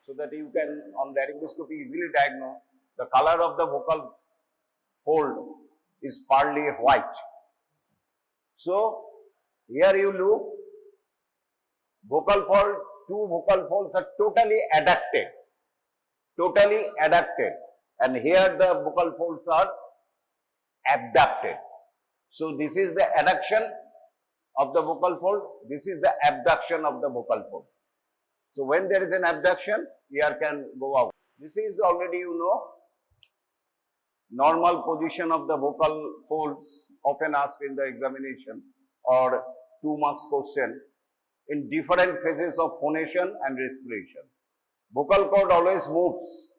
so that you can on laryngoscopy easily diagnose. The color of the vocal fold is pearly white. So here you look, vocal fold, two vocal folds are totally adducted, and here the vocal folds are abducted. So this is the adduction of the vocal fold, this is the abduction of the vocal fold. So when there is an abduction, ear can go out. This is already you know, normal position of the vocal folds, often asked in the examination or 2 marks question in different phases of phonation and respiration. Vocal cord always moves.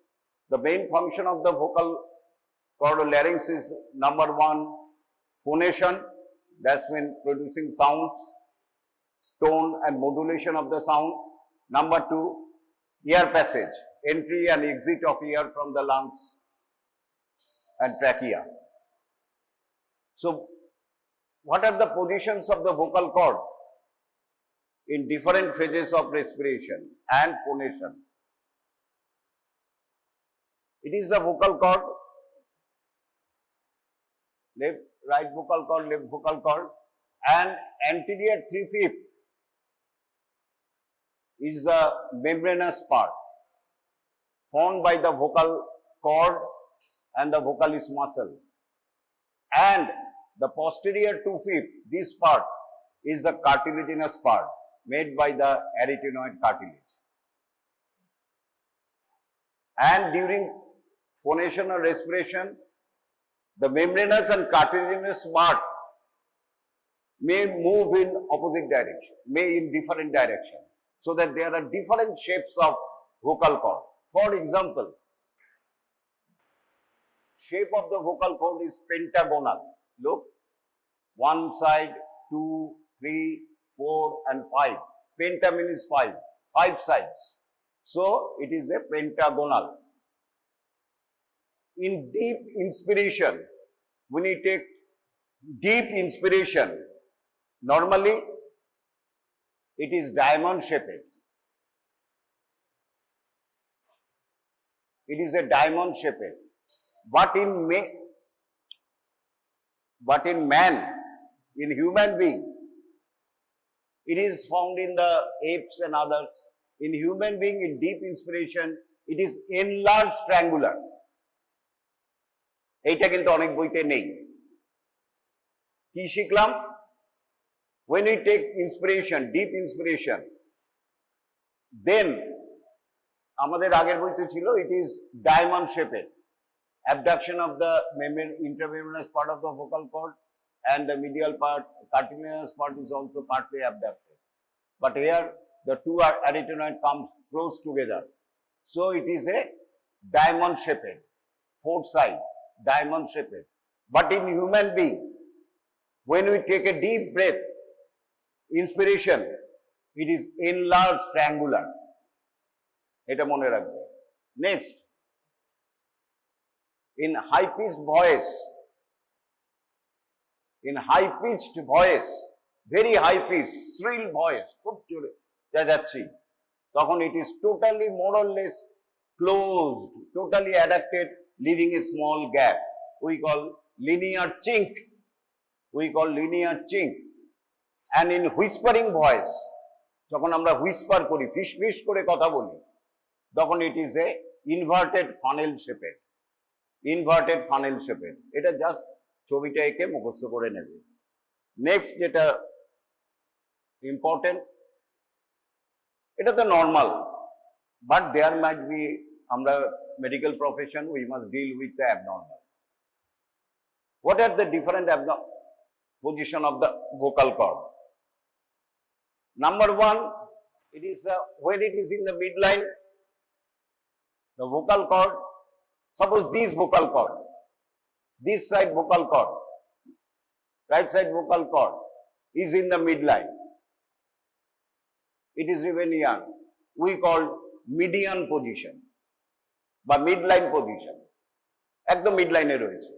The main function of the vocal cord larynx is number 1, phonation, that's mean producing sounds, tone and modulation of the sound. Number 2, air passage, entry and exit of air from the lungs and trachea. So, what are the positions of the vocal cord in different phases of respiration and phonation? It is the vocal cord, left, right vocal cord, left vocal cord, and anterior 3/5 is the membranous part formed by the vocal cord and the vocalis muscle, and the posterior 2/5, this part is the cartilaginous part made by the arytenoid cartilage. And during phonation or respiration, the membranous and cartilaginous part may move in opposite direction, may in different direction, so that there are different shapes of vocal cord. For example, shape of the vocal cord is pentagonal. Look, one side, 2, 3, 4 and 5. Penta means 5 sides. So it is a pentagonal. In deep inspiration, when you take deep inspiration, normally it is diamond shaped. It is a diamond shaped. But in man, in human being, it is found in the apes and others. In human being, in deep inspiration, it is enlarged triangular. এইটা কিন্তু অনেক বইতে নেই। কি শিখলাম? When we take inspiration, deep inspiration, then আমাদের আগের বইতে ছিল it is diamond shaped. Abduction of the intramembranous part of the vocal cord and the medial part, cartilaginous part is also partly abducted. But here the two arytenoid comes close together. So it is a diamond shaped, 4 side, diamond shaped. But in human being, when we take a deep breath, inspiration, it is enlarged triangular. এটা মনে রাখবে। Next, in high-pitched voice, very high-pitched, shrill voice, খুব জোরে যাচ্ছি, তখন it is totally more or less closed, totally adducted, leaving a small gap. We call linear chink. And in whispering voice, যখন আমরা whisper করি, ফিস করে কথা বলি, তখন it is a inverted funnel shaped. এটা জাস্ট ছবিটা এঁকে মুখস্থ করে নেবে। নেক্সট যেটা ইম্পর্টেন্ট, এটা তো normal, but there might be, আমরা medical profession, we must deal with the abnormal. What are the different position of the vocal cord? Number 1, it is when it is in the midline, the vocal cord, suppose this vocal cord, this side vocal cord, right side vocal cord is in the midline. It is even young. We call median position বা midline position. একদম midline এ রয়েছে।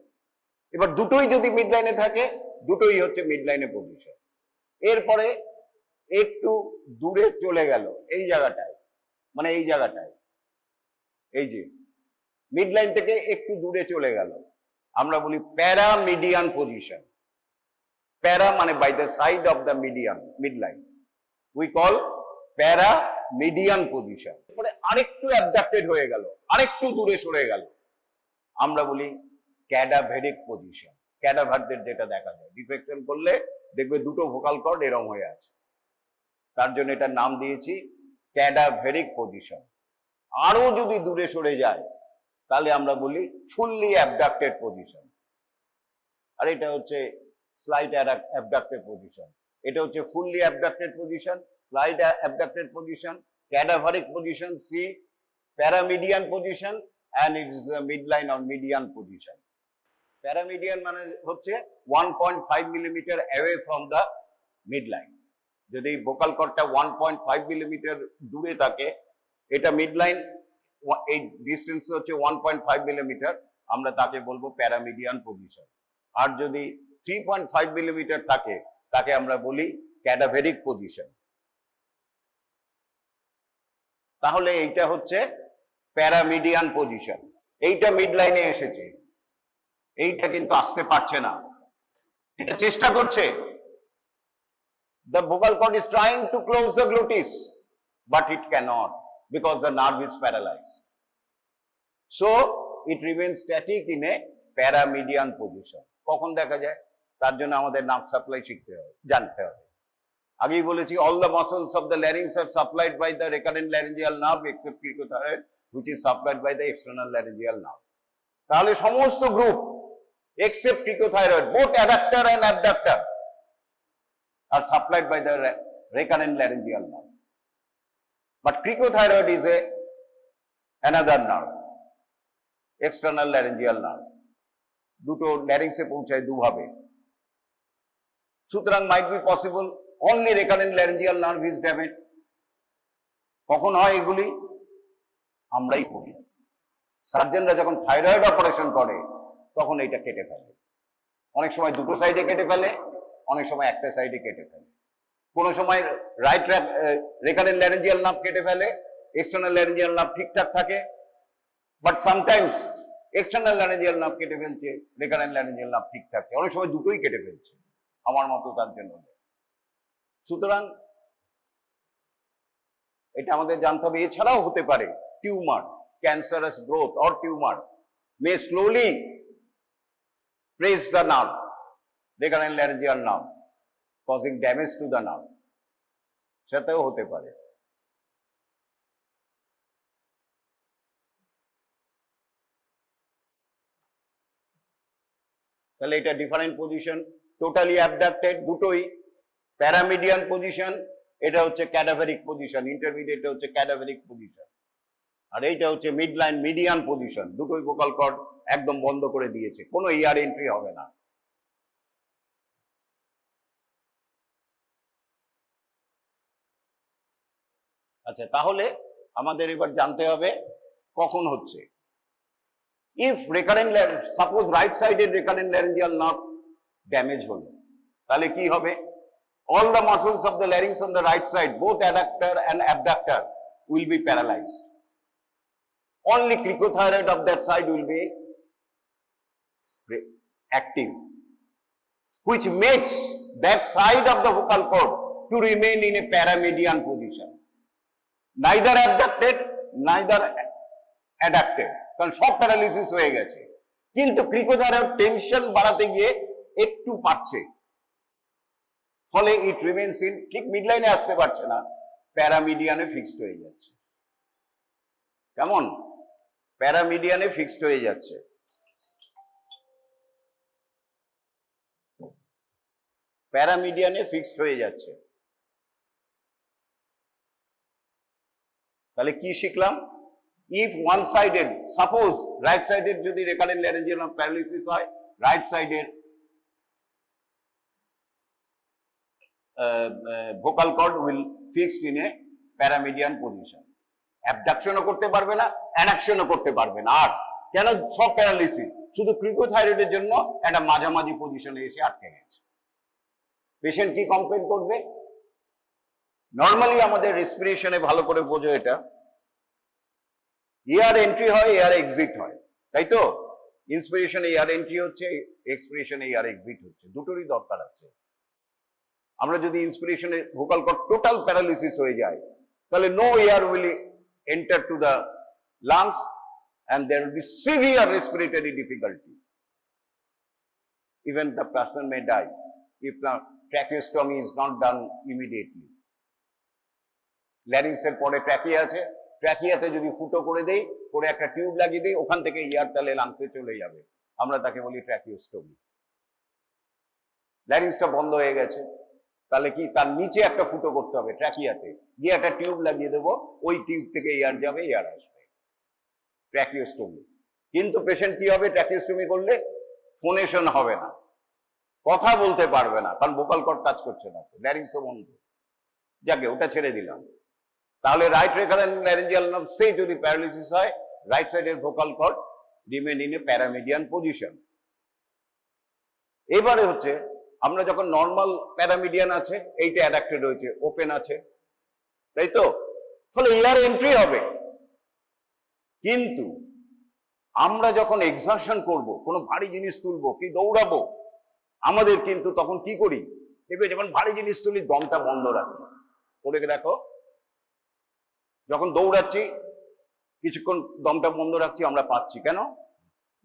এবার দুটোই যদি midline এ থাকে, দুটোই হচ্ছে midline এ position. এরপরে একটু দূরে চলে গেল, এই জায়গাটায়, মানে এই জায়গাটায়, এই যে মিড লাইন থেকে একটু দূরে চলে গেল, আমরা বলি প্যারামিডিয়ান পজিশন। প্যারা মানে by the side of the median, mid line, we call paramedian position. পরে আরেকটু অ্যাবডাক্টেড হয়ে গেল, আরেকটু দূরে সরে গেল, আমরা বলি ক্যাডাভেরিক পজিশন। ক্যাডাভারদের যেটা দেখা যায়, ডিসেকশন করলে দেখবে দুটো ভোকাল কর্ড এরম হয়ে আছে, তার জন্য এটার নাম দিয়েছি ক্যাডাভেরিক পজিশন। আরো যদি দূরে সরে যায় তাহলে আমরা বলি ফুললি অ্যাবডাক্টেড পজিশন। আর এটা হচ্ছে স্লাইড অ্যাবডাক্টেড পজিশন, এটা হচ্ছে fully abducted position, slightly abducted position, cadaveric position see, paramedian position, and it is the midline or median position. Paramedian মানে হচ্ছে 1.5 millimetre away from the midline। যদি vocal কর্ডটা 1.5 millimetre দূরে থাকে, এটা মিডলাইন, এই ডিস্টেন্স হচ্ছে 1.5 মিলিমিটার, আমরা তাকে বলবো প্যারামিডিয়ান পজিশন। আর যদি 3.5 মিলিমিটার থাকে তাকে আমরা বলি ক্যাডাভেরিক পজিশন। তাহলে এইটা হচ্ছে প্যারামিডিয়ান পজিশন। এইটা মিড লাইনে এসেছে, এইটা কিন্তু আসতে পারছে না, এটা চেষ্টা করছে। The vocal cord is trying to close the gluteus, but it cannot because the nerve is paralyzed. So it remains static in a paramedian position. কখন দেখা যায়? তার জন্য আমাদের নার্ভ সাপ্লাই শিখতে হবে, জানতে হবে। আগেই বলেছি all the muscles of the larynx are supplied by the recurrent laryngeal nerve except cricothyroid which is supplied by the external laryngeal nerve। তাহলে সমস্ত group except cricothyroid, both adductor and abductor are supplied by the recurrent laryngeal nerve, but cricothyroid is another nerve, external laryngeal nerve। দুটো ল্যারিংসে পৌঁছায় দুভাবে। সুতরাং might be possible only recurrent laryngeal nerve is damaged। কখন হয় এগুলি? আমরাই করি। সার্জনরা যখন thyroid operation করে তখন এইটা কেটে ফেলে, অনেক সময় দুটো সাইডে কেটে ফেলে, অনেক সময় একটা সাইডে কেটে ফেলে। কোনো সময় রাইট রেকারেন্ট ল্যারিঞ্জিয়াল নার্ভ কেটে ফেলে, এক্সটার্নাল ল্যারিঞ্জিয়াল নার্ভ ঠিকঠাক থাকে, but sometimes external laryngeal nerve কেটে ফেলছে, রেকারেন্ট ল্যারিঞ্জিয়াল নার্ভ ঠিক থাকে, অনেক সময় দুটোই কেটে ফেলছে আমার মতো সার্জন হলে। সুতরাং এটা আমাদের জানতে হবে। এছাড়াও হতে পারে tumour, cancerous growth or tumour May slowly press the nerve, recurrent laryngeal nerve, causing damage to the nerve, সেটাও হতে পারে। তাহলে এটা ডিফারেন্ট পজিশন, টোটালি অ্যাবডাক্টেড দুটোই, প্যারামিডিয়ান পজিশন, এটা হচ্ছে ক্যাডাভেরিক পজিশন, ইন্টারমিডিয়েট হচ্ছে ক্যাডাভেরিক পজিশন, আর এইটা হচ্ছে মিড লাইন মিডিয়ান পজিশন। দুটোই ভোকাল কর্ড একদম বন্ধ করে দিয়েছে, কোনো ইয়ার এন্ট্রি হবে না। আচ্ছা, তাহলে আমাদের এবার জানতে হবে কখন হচ্ছে। ইফ রেকারেন্ট, সাপোজ রাইট সাইডের রেকারেন্ট ল্যারিঞ্জিয়াল নার্ভ ড্যামেজ হলো, তাহলে কি হবে? all the muscles of the larynx on the right side, both adductor and abductor, will be paralyzed. Only cricothyroid of that side will be active, which makes that side of the vocal cord to remain in a paramedian position, neither abducted neither adducted, কারণ সব paralysis হয়ে গেছে, কিন্তু ক্রিকোথাইরয়েড tension বাড়াতে গিয়ে একটু পারছে, ফলে ইট রিমেইনস ইন, ঠিক মিডলাইনে আসতে পারছে না, প্যারামিডিয়ানে ফিক্সড হয়ে যাচ্ছে। কেমন? প্যারামিডিয়ানে ফিক্সড হয়ে যাচ্ছে। প্যারামিডিয়ানে ফিক্সড হয়ে যাচ্ছে। তাহলে কি শিখলাম? If one sided, suppose right সাইডের যদি রেকারেন্ট ল্যারিঞ্জিয়াল নার্ভ প্যারালিসিস হয়, রাইট সাইডের vocal cord will fixed in a paramedian position, abduction করতে পারবে না, adduction করতে পারবে না। আর কেন? সব প্যারালিসিস, শুধু ক্রিকোথাইরয়েডের জন্য একটা মাঝামাঝি পজিশনে এসে আটকে গেছে। পেশেন্ট কি কমপ্লেন করবে? নর্মালি আমাদের রেসপিরেশনে ভালো করে বোঝো এটা, এয়ার এন্ট্রি হয়, এয়ার এক্সিট হয়, তাই তো? ইন্সপিরেশনে এয়ার এন্ট্রি হচ্ছে, এক্সপিরেশনে এয়ার এক্সিট হচ্ছে, দুটোরই দরকার আছে। আমরা যদি ইন্সপিরেশনে ভোকাল কর্ড টোটাল প্যারালিসিস হয়ে যায়, তাহলে no air will enter to the lungs and there will be severe respiratory difficulty. Even the person may die if the tracheostomy is not done immediately. larynx এর পরে trachea আছে, ট্র্যাকিয়াতে যদি ফুটো করে দেই, করে একটা টিউব লাগিয়ে দেই, ওখান থেকে এয়ার তাহলে লাংসে চলে যাবে, আমরা তাকে বলি ট্র্যাকিওস্টোমি। ল্যারিংসটা বন্ধ হয়ে গেছে, তাহলে কি তার নিচে একটা ফুটো করতে হবে ট্র্যাকিয়াতে, গিয়ে একটা টিউব লাগিয়ে দেবো, ওই টিউব থেকে এয়ার যাবে, এয়ার আসবে, ট্র্যাকিওস্টোমি। কিন্তু পেশেন্ট কি হবে ট্র্যাকিওস্টোমি করলে? ফোনেশন হবে না, কথা বলতে পারবে না, কারণ ভোকাল কর্ড কাজ করছে না, ল্যারিংস তো বন্ধ। যাকে ওটা ছেড়ে দিলাম। তাহলে রাইট রেকারেন্ট ল্যারিঞ্জিয়াল নার্ভ সে যদি প্যারালিসিস হয়, রাইট সাইডের vocal cord remain in a paramedian position. এবারে হচ্ছে আমরা যখন নর্মাল প্যারামিডিয়ান আছে, এইটা অ্যাডাক্টেড হয়েছে, ওপেন আছে, তাই তো? ফলে এয়ার এন্ট্রি হবে। কিন্তু আমরা যখন এক্সারশন করব, কোনো ভারী জিনিস তুলবো কি দৌড়াবো, আমাদের কিন্তু তখন কি করি? দেখবে যখন ভারী জিনিস তুলি দমটা বন্ধ রাখি, করে দেখো, যখন দৌড়াচ্ছি কিছুক্ষণ দমটা বন্ধ রাখছি, আমরা পাচ্ছি কেন?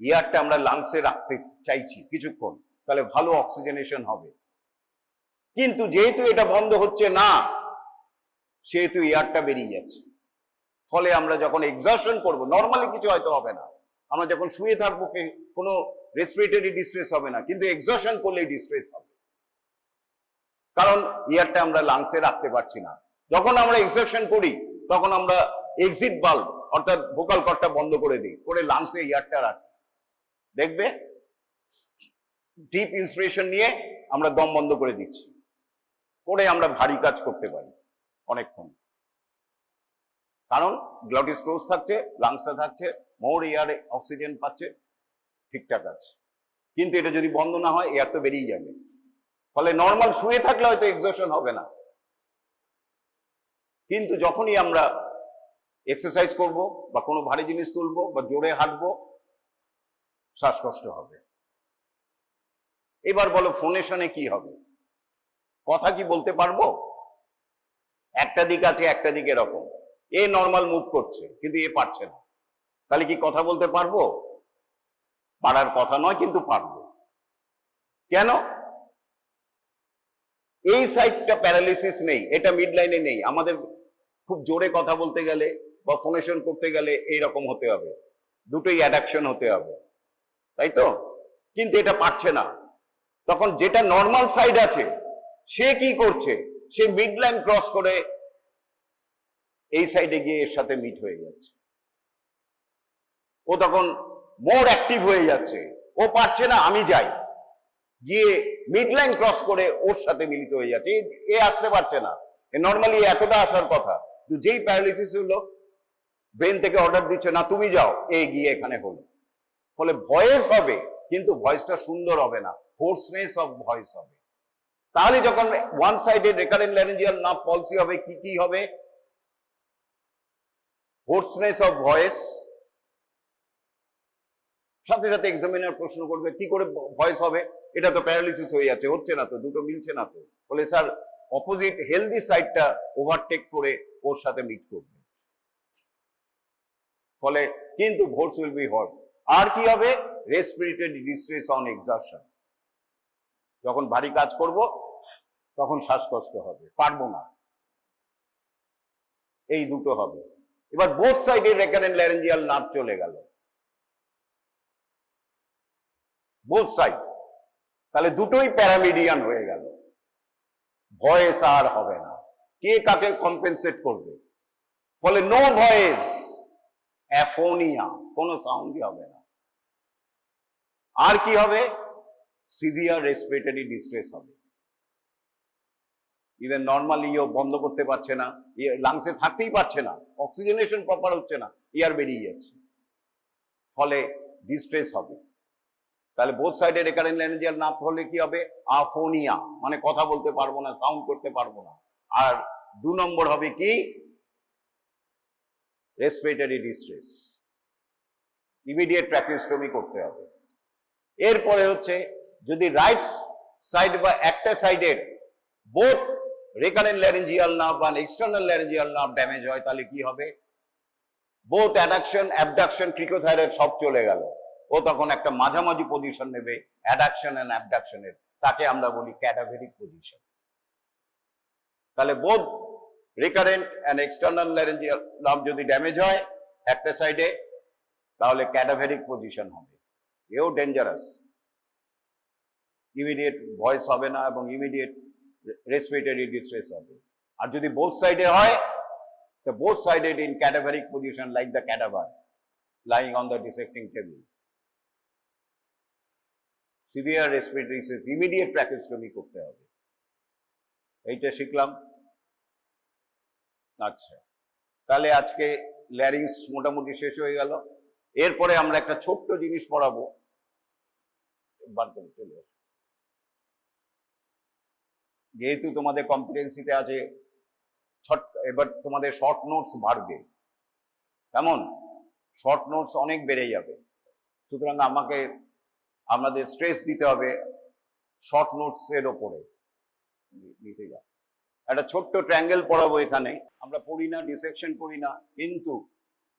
এয়ারটা আমরা লাংসে রাখতে চাইছি কিছুক্ষণ, তাহলে ভালো অক্সিজেনেশন হবে। কিন্তু যেহেতু এটা বন্ধ হচ্ছে না, সেহেতু এয়ারটা বেরিয়ে যাচ্ছে। ফলে আমরা যখন এক্সারশন করব, নর্মালি কিছু হয়তো হবে না, আমরা যখন শুয়ে থাকবো কোনো রেসপিরেটরি ডিস্ট্রেস হবে না, কিন্তু এক্সারশন করলেই ডিস্ট্রেস হবে, কারণ এয়ারটা আমরা লাংসে রাখতে পারছি না। যখন আমরা এক্সারশন করি তখন আমরা এক্সিট বাল্ব অর্থাৎ ভোকাল কর্ডটা বন্ধ করে দিই, করে লাংসে এয়ারটা রাখি, দেখবে ডিপ ইন্সপিরেশন নিয়ে আমরা দম বন্ধ করে দিচ্ছি, করে আমরা ভারী কাজ করতে পারি অনেকক্ষণ, কারণ গ্লটিস ক্লোজ থাকছে, লাংসটা থাকছে, মোর এয়ারে অক্সিজেন পাচ্ছে, ঠিকঠাক আছে। কিন্তু এটা যদি বন্ধ না হয়, এয়ার তো বেরিয়ে যাবে। ফলে নর্মাল শুয়ে থাকলে হয়তো এক্সশন হবে না, কিন্তু যখনই আমরা এক্সারসাইজ করব বা কোনো ভারী জিনিস তুলবো বা জোরে হাঁটবো, শ্বাসকষ্ট হবে। এবার বলো ফোনেশনে কি হবে? কথা কি বলতে পারবো? একটা দিক আছে, একটা দিক এরকম, এ নর্মাল মুভ করছে কিন্তু এ পারছে না, তাহলে কি কথা বলতে পারবো? পারার কথা নয়, কিন্তু পারবো। কেন? এই সাইডটা প্যারালিসিস নেই, এটা মিড লাইনে নেই। আমাদের খুব জোরে কথা বলতে গেলে বা ফোনেশন করতে গেলে এইরকম হতে হবে, দুটোই অ্যাডাকশন হতে হবে, তাই তো? কিন্তু এটা পারছে না, তখন যেটা নর্মাল সাইড আছে সে কি করছে? সে মিড লাইন ক্রস করে এই সাইডে গিয়ে এর সাথে মিট হয়ে যাচ্ছে, ও তখন মোর অ্যাক্টিভ হয়ে যাচ্ছে। ও পারছে না, আমি যাই, গিয়ে মিড লাইন ক্রস করে ওর সাথে মিলিত হয়ে যাচ্ছে। এ আসতে পারছে না, নর্মালি এতটা আসার কথা, যেই প্যারালিসিস হলো ব্রেন থেকে অর্ডার দিচ্ছে না তুমি যাও, এ গিয়ে এখানে হলো। ফলে ভয়েস হবে, কিন্তু ভয়েসটা সুন্দর হবে না, হোর্সনেস অফ ভয়েস হবে। তাহলে যখন one sided recurrent laryngeal nerve পলসি হবে, কি হবে? Hoarseness of voice. সাথে সাথে এক্সামিনার প্রশ্ন করবে কি করে ভয়েস হবে, এটা তো প্যারালিসিস হয়ে যাচ্ছে, হচ্ছে না তো, দুটো মিলছে না তো। বলে স্যার অপোজিট হেলদি সাইডটা ওভারটেক করে ওর সাথে মিট করবে, ফলে কিন্তু ভয়েস উইল বি হর্স। আর কি হবে? Respiratory distress on exertion. যখন ভারী কাজ করব তখন শ্বাসকষ্ট হবে, পারবো না, এই দুটো হবে। এবার বোথ সাইডে রেকারেন্ট ল্যারিঞ্জিয়াল নার্ভ চলে গেল, বোথ সাইড, তাহলে দুটোই প্যারামিডিয়ান হয়ে গেল, ভয়েস আর হবে না। কে কাকে কম্পেনসেট করবে? ফলে নো ভয়েস, অ্যাফোনিয়া, কোনো সাউন্ডই হবে না। আর কি হবে? সিভিয়ার রেসপিরেটরি ডিস্ট্রেস হবে। ইভেন নর্মালি ও বন্ধ করতে পারছে না, লাংসে থাকতেই পারছে না, অক্সিজেনেশন প্রপার হচ্ছে না, এয়ার বেরিয়ে যাচ্ছে, ফলে ডিস্ট্রেস হবে। তাহলে বোথ সাইডে রেকারেন্ট ল্যারিঞ্জিয়াল নার্ভ হলে কি হবে? আফোনিয়া, মানে কথা বলতে পারবো না, সাউন্ড করতে পারবো না। আর 2 নম্বর হবে কি? রেসপিরেটরি ডিস্ট্রেস, ইমিডিয়েট ট্র্যাকিওস্টমি করতে হবে। এরপরে হচ্ছে যদি রাইট সাইড বা একটা সাইডের বোথ রেকারেন্ট ল্যারিঞ্জিয়াল নার্ভ বা এক্সটার্নাল ল্যারিঞ্জিয়াল নার্ভ ড্যামেজ হয়, তাহলে কি হবে? বোথ অ্যাডাকশন অ্যাবডাকশন ক্রিকোথাইরয়েড সব চলে গেল, ও তখন একটা মাঝামাঝি পজিশন নেবে অ্যাডাকশন এন্ড অ্যাবডাকশনের, তাকে আমরা বলি ক্যাডাভেরিক পজিশন। তাহলে both recurrent and external laryngeal nerve যদি ড্যামেজ হয় একটা সাইডে, তাহলে ক্যাডাভেরিক পজিশন হবে, এও ডেঞ্জারাস। ইমিডিয়েট ভয়েস হবে না এবং ইমিডিয়েট রেসপিরেটরি ডিস্ট্রেস হবে। আর যদি বোথ সাইডে হয়, the both sided in cadaveric position like the cadaver lying on the dissecting table. Severe respiratory distress, immediate tracheostomy করতে হবে। এইটা শিখলাম। আচ্ছা, তাহলে আজকে ল্যারিংস মোটামুটি শেষ হয়ে গেল। এরপরে আমরা একটা ছোট্ট জিনিস পড়াবো, যেহেতু তোমাদের কম্পিটেন্সিতে আছে, এবার তোমাদের শর্ট নোটস বাড়বে, কেমন? শর্ট নোটস অনেক বেড়ে যাবে, সুতরাং আমাদের স্ট্রেস দিতে হবে শর্ট নোটস এর ওপরে। একটা ছোট্ট ট্রায়াঙ্গেল পড়াবো এখানে, আমরা পড়ি না, ডিসেকশন করি না, কিন্তু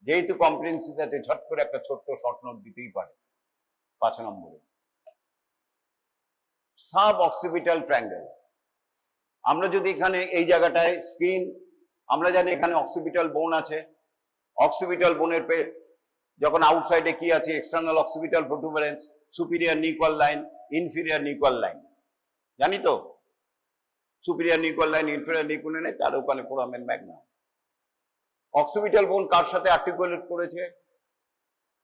যেহেতু কম্পিটেন্সিতে আছে ঝট করে একটা ছোট্ট শর্ট নোট দিতেই পারে। 5 নম্বরে সাব অক্সিপিটাল ট্রায়াঙ্গেল। আমরা যদি এখানে এই জায়গাটায় স্কিন, আমরা জানি এখানে অক্সিপিটাল বোন আছে, অক্সিপিটাল বোনের যখন আউটসাইডে কি আছে? External occipital protuberance, superior nuclear line, inferior nuclear line, জানি তো? Superior nuclear line, inferior nuclear line, তার ওখানে ফোরামেন ম্যাগনাম। অক্সিপিটাল বোন কার সাথে আর্টিকুলেট করেছে?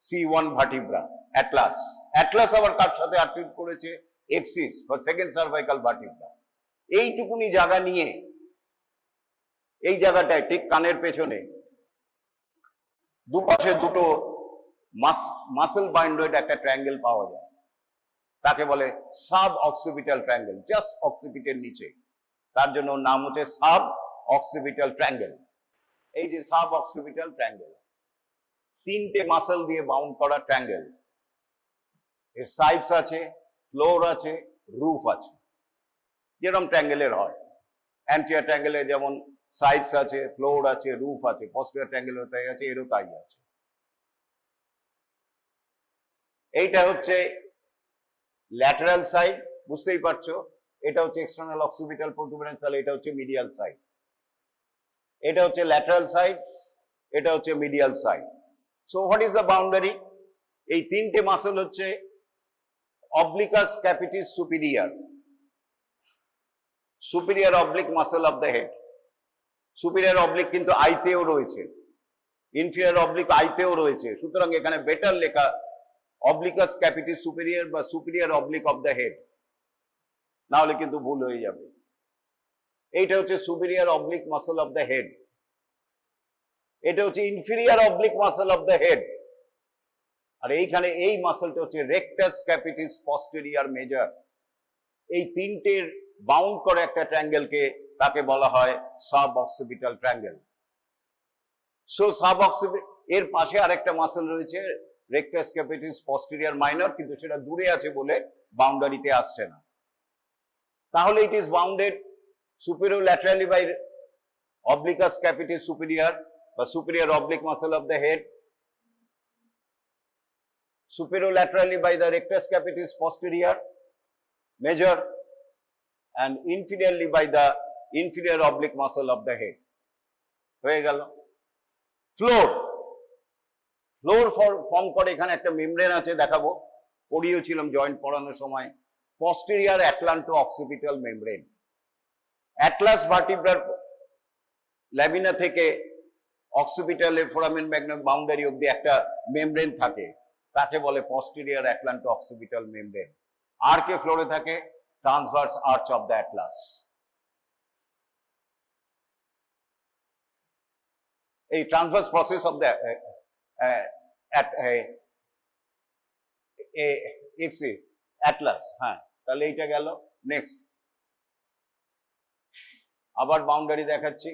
C1 vertebra, Atlas. অ্যাটলাস আবার কার সাথে আর্টিকুলেট করেছে? এক্সিস বা সেকেন্ড সার্ভাইকাল ভার্টিব্রা। এইটুকুনি জায়গা নিয়ে এই জায়গাটায় ঠিক কানের পেছনে দুপাশে দুটো মাসেল বাইন্ডেড একটা ট্রায়াঙ্গেল পাওয়া যায়, তাকে বলে সাব অক্সিপিটাল ট্রায়াঙ্গেল, জাস্ট অক্সিপিটের নিচে, তার জন্য নাম হচ্ছে সাব অক্সিপিটাল ট্রায়াঙ্গেল। এই যে সাব অক্সিপিটাল ট্রায়াঙ্গেল, 3টে মাসেল দিয়ে বাউন্ড করা ট্রায়াঙ্গেল। এর সাইডস আছে, ফ্লোর আছে, রুফ আছে, যেরকম ট্রায়াঙ্গেলের হয়। অ্যান্টিরিয়র ট্রায়াঙ্গেলে যেমন সাইডস আছে, ফ্লোর আছে, রুফ আছে, পস্টেরিয়র ট্রায়াঙ্গেলের তাই আছে, এরও তাই আছে। এইটা হচ্ছে ল্যাটারাল সাইড, বুঝতেই পারছো, এটা হচ্ছে এক্সটার্নাল অক্সিপিটাল প্রোটুবেরেন্স, তাহলে এটা হচ্ছে মিডিয়াল সাইড। এটা হচ্ছে ল্যাটারাল সাইড, এটা হচ্ছে medial side. So what is the boundary? এই 3টে মাসল হচ্ছে obliquus capitis superior, superior oblique muscle of the head. Superior oblique কিন্তু আইতেও রয়েছে, ইনফিরিয়র অবলিক আইতেও রয়েছে, সুতরাং এখানে বেটার লেখা অবলিকাস ক্যাপিটিস সুপিরিয়র বা superior oblique of the head, না হলে কিন্তু ভুল হয়ে যাবে। এইটা হচ্ছে superior oblique muscle of the head, এটা হচ্ছে inferior oblique muscle of the head, আর এইখানে এই মাসলটা হচ্ছে রেকটাস ক্যাপিটিস পস্টেরিয়র মেজর। এই 3টের বাউন্ড করে একটা ট্রায়াঙ্গেলকে, তাকে বলা হয় sub occipital triangle. So sub occipital, এর পাশে আরেকটা মাসল রয়েছে রেকটাস ক্যাপিটিস পস্টেরিয়র মাইনর, কিন্তু সেটা দূরে আছে বলে বাউন্ডারিতে আসছে না। তাহলে it is bounded superior laterally by obliquus capitis superior বা superior oblique muscle of the head, superolaterally by the rectus capitis posterior major, and inferiorly by the inferior oblique muscle of the head. হয়ে গেল। Floor, floor form করে এখানে একটা membrane আছে, দেখাবো, পড়িয়েছিলাম joint পড়ানোর সময়, posterior atlanto occipital membrane। Atlas ভার্টিব্রার ল্যামিনা থেকে অক্সিপিটালের ফোরামেন ম্যাগনাম বাউন্ডারি অব্দি একটা মেমব্রেন থাকে, তাকে বলে posterior atlanto occipital membrane। আর কে ফ্লোরে থাকে? Transverse arch of the atlas. এই transverse process of the atlas, হ্যাঁ, তাহলে এইটা গেল। নেক্সট আবার বাউন্ডারি দেখাচ্ছি,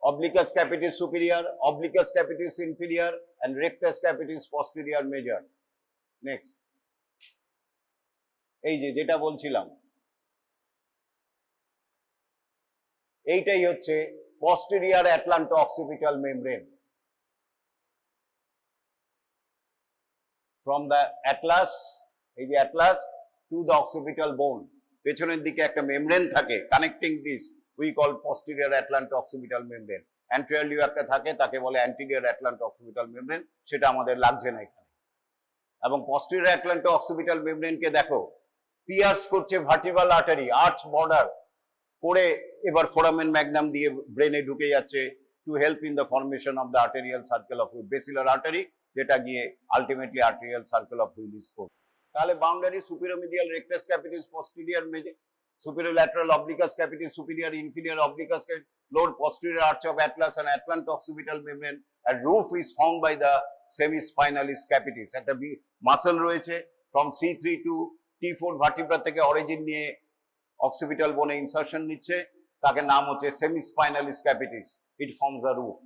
Obliquus capitis superior, obliquus capitis inferior, and rectus capitis posterior major. Next. এই যেটা বলছিলাম, এইটাই হচ্ছে posterior atlanto-occipital membrane. From the atlas, এই যে atlas to the occipital bone, পেছনের দিকে একটা মেমব্রেন থাকে connecting this, we call posterior atlanto-occipital membrane. Anteriorly একটা থাকে, তাকে বলে anterior atlanto-occipital membrane, সেটা আমাদের লাগছে না এখানে। এবং posterior atlanto-occipital membrane কে দেখো পিয়ার্স করছে ভার্টিব্রাল আর্টারি, আর্চ বর্ডার করে এবার ফোরামেন ম্যাগনাম দিয়ে ব্রেনে ঢুকে যাচ্ছে to help in the formation of the arterial circle of basilar artery, যেটা গিয়ে ultimately arterial circle of Willis করবে। তাহলে boundary superior rectus capitis posterior major, superior lateral obliquus capitis superior inferior obliquus lower posterior arch of atlas and atlanto-occipital membrane, and roof is formed by the semispinalis capitis. একটা muscle রয়েছে from C3 to T4 vertebra থেকে origin নিয়ে occipital bone insertion নিচ্ছে, তাকে নাম হচ্ছে semispinalis capitis. It forms the roof.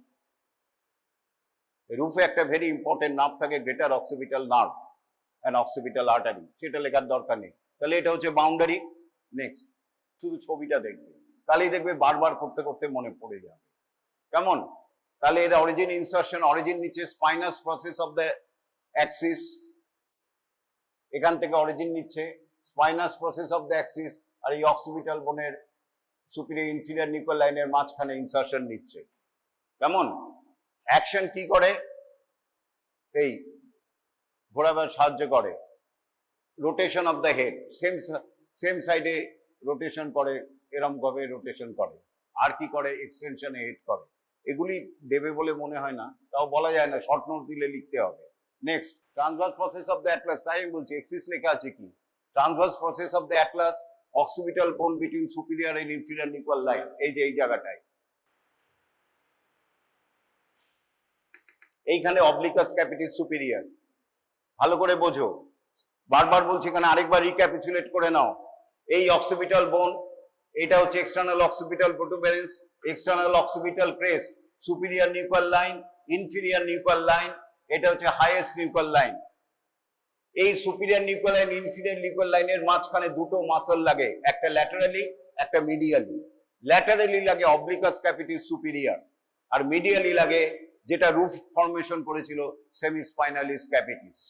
রুফে একটা very important nerve থাকে, greater occipital nerve and occipital artery, সেটা লেখার দরকার নেই। তাহলে এটা হচ্ছে বাউন্ডারি। নেক্সট, শুধু ছবিটা দেখবে, তাহলেই দেখবে বারবার করতে করতে মনে পড়ে যাবে। কেমন? তাহলে এর অরিজিন ইনসারশন, অরিজিন নিচ্ছে spinous process of the axis, এখান থেকে অরিজিন নিচ্ছে spinous process of the axis, আর এই অক্সিপিটাল বোনের সুপিরিয়র ইনফিরিয়র নিউক্লিয়ার লাইনের মাঝখানে ইনসারশন নিচ্ছে। কেমন? অ্যাকশন কি করে? এই ঘোরাবার সাহায্য করে, rotation of the head, same সাইডে রোটেশন করে, এরম ভাবে রোটেশন করে। আর কি করে? এক্সটেনশনে হেড করে। এগুলি দেবে বলে মনে হয় না, তাও বলা যায় না, শর্ট নোট দিলে লিখতে হবে। Next, transverse process of the atlas, তাই আমি বলছি এক্সিস লেখা আছে কি, transverse process of the atlas, occipital bone between superior and inferior nuclear line, এই যে এই জায়গাটায়, এইখানে অবলিকাস ক্যাপিটাস সুপিরিয়র। ভালো করে বোঝো, বারবার বলছি, এখানে আরেকবার রিক্যাপিচুলেট করে নাও। এই অক্সিপিটাল বোন, এটা হচ্ছে external occipital protuberance, external occipital crest, superior nuclear line, inferior nuclear line, এটা হচ্ছে হাইয়েস্ট নিউক্লিয়ার লাইন। এই superior nuclear line, inferior nuclear লাইনের মাঝখানে দুটো মাসল লাগে, একটা ল্যাটারালি, একটা মিডিয়ালি। ল্যাটারালি লাগে অবলিকাস ক্যাপিটাস সুপিরিয়র, আর মিডিয়ালি লাগে যেটা রুফ ফর্মেশন করেছিল সেমিস্পাইনালিস ক্যাপিটিস।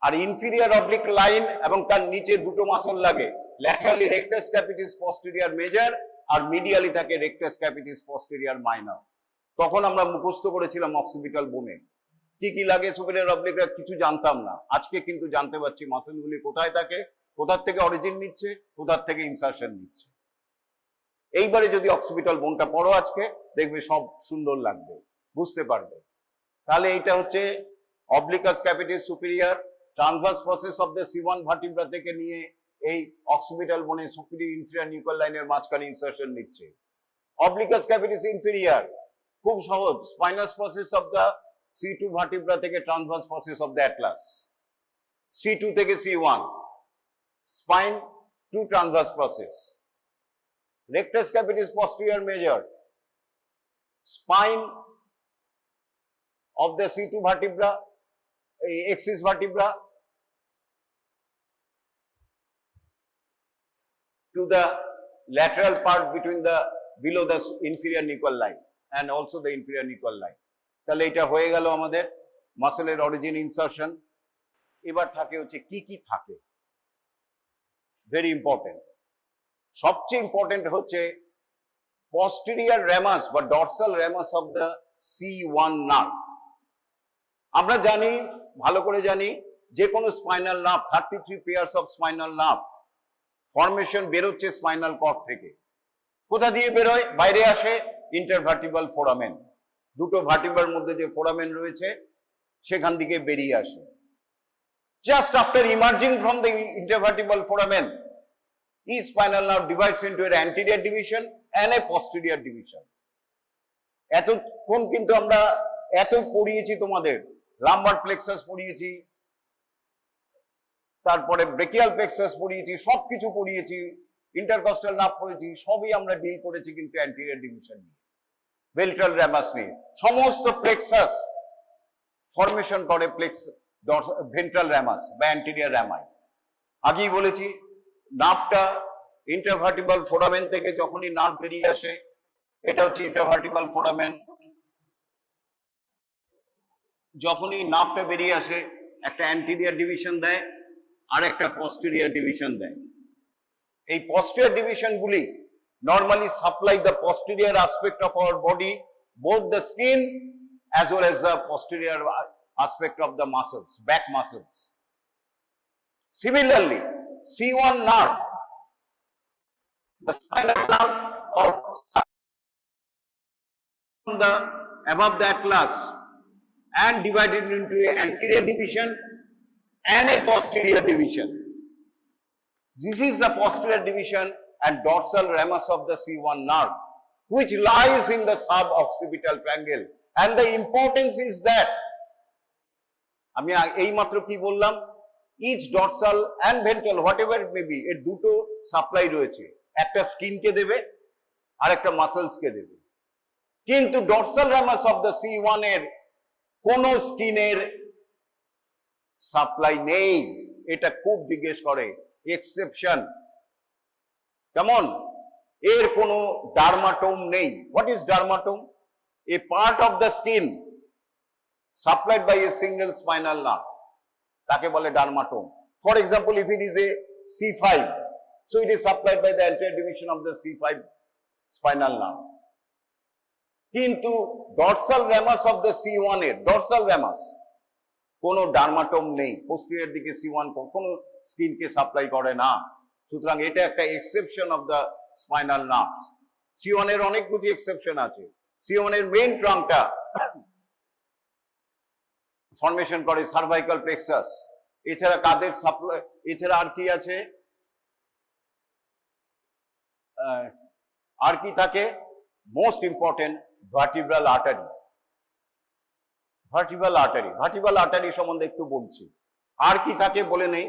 আর ইনফিরিয়র অবলিক লাইন এবং তার নিচে দুটো মাসল লাগে, laterally rectus capitis posterior major, আর মিডিয়ালি থাকে রেক্টাস ক্যাপিটিস পস্টেরিয়র মাইনর। তখন আমরা মুখস্থ করেছিলাম অক্সিপিটাল বোনে কি কি লাগে, সুপিরিয়র অবলিকরা কিছু জানতাম না। আজকে কিন্তু জানতে পারছি মাসলগুলি কোথায় থাকে, কোথার থেকে অরিজিন নিচ্ছে, কোথার থেকে ইনসারশন নিচ্ছে। এইবারে যদি অক্সিপিটাল বোনটা পড়ো আজকে, দেখবে সব সুন্দর লাগবে, বুঝতে পারবে। তাহলে এইটা হচ্ছে obliquus capitis superior, transverse process of the C1 vertebra থেকে নিয়ে এই অক্সিপিটাল বোনে সুপিরিয়র ইনফিরিয়র নিউক্লিয়ার লাইনের মাঝখানে ইনসারশন নিচ্ছে। অবলিকাস ক্যাপিটাস ইনফিরিয়র খুব সহজ, spinous process of the C2 vertebra থেকে transverse process of the atlas, C2 থেকে C1, spine to transverse process. Rectus capitis posterior major, spine of the C2 vertebra, axis vertebra to the lateral part between the below the inferior nuchal line and also the inferior nuchal line. তাহলে এটা হয়ে গেল আমাদের মাসলের origin insertion. এবার থাকে হচ্ছে কি কি থাকে, ভেরি ইম্পর্টেন্ট। সবচেয়ে ইম্পর্টেন্ট হচ্ছে posterior ramus বা dorsal ramus of the C1 nerve। আমরা জানি, ভালো করে জানি, যে কোনো spinal nerve, 33 pairs of spinal nerve formation বেরোচ্ছে স্পাইনাল কর্ড থেকে। কোথা দিয়ে বেরোয়? বাইরে আসে ইন্টারভার্টিব্রাল ফোরামেন, দুটো ভার্টিব্রার মধ্যে যে ফোরামেন রয়েছে সেখান থেকে বেরিয়ে আসে। Just after emerging from the intervertebral foramen, each spinal nerve divides into an anterior division and a posterior division. এতক্ষণ কিন্তু আমরা এত পড়িয়েছি তোমাদের, লাম্বার প্লেক্সাস পড়িয়েছি, তারপরে ব্রেকিয়াল প্লেক্সাস পড়িয়েছি, সবকিছু পড়িয়েছি, ইন্টারকস্টাল নার্ভ পড়েছি, সবই আমরা ডিল করেছি কিন্তু অ্যান্টেরিয়র ডিভিশন নিয়ে। ভেন্ট্রাল র্যামাস নিয়ে। সমস্ত প্লেক্সাস ফরমেশন করে ভেন্ট্রাল র্যামাস বা অ্যান্টেরিয়র র্যামাই। আগেই বলেছি নার্ভটা ইন্টারভার্টিবল ফোরামেন থেকে যখনই নার্ভ বেরিয়ে আসে, এটা হচ্ছে ইন্টারভার্টিবল ফোরামেন, যখনই নার্ভটা বেরিয়ে আসে একটা অ্যান্টেরিয়র ডিভিশন দেয় আর একটা পস্টেরিয়র ডিভিশন দেয়। এই posterior ডিভিশনগুলি normally supply the posterior aspect of our body, both the skin as well as the posterior aspect of the muscles, back muscles. Similarly, C1 nerve, the spinal nerve or the above the atlas and divided into an anterior division and a posterior division. This is the posterior division and dorsal ramus of the C1 nerve, which lies in the suboccipital triangle. And the importance is that, আমি এই মাত্র কি বললাম, each dorsal and ventral whatever it may be, এর দুটো supply রয়েছে, একটা স্কিনকে দেবে আর একটা মাসলসকে দেবে। কিন্তু dorsal ramus of the C1 এর কোন স্কিনের সাপ্লাই নেই, এটা খুব জিজ্ঞেস করে, এক্সেপশন। কেমন? এর কোনো ডার্মাটোম নেই। What is dermatome? A part of the skin supplied by a single spinal nerve, তাকে বলে dermatome. For example, if it is a C5, so it is supplied by the anterior division of the C5 spinal nerve. কিন্তু dorsal র্যামাস of the C1 এর dorsal র্যামাস কোনো dermatome নেই, posterior দিকে C1 কখনো স্কিনকে supply করে না। সুতরাং এটা একটা exception of the spinal nerves. C1 এর অনেক কিছু এক্সেপশন আছে। C1 এর মেইন ট্রাঙ্কটা ফর্মেশন করে সার্ভাইকাল প্লেক্সাস, এছাড়া কাদের সাপ্লাই, এছাড়া আর কি আছে, আর কি থাকে? Most important vertebral artery. Vertebral artery, vertebral artery সম্বন্ধে একটু বলছি। আর কি থাকে বলে নেই,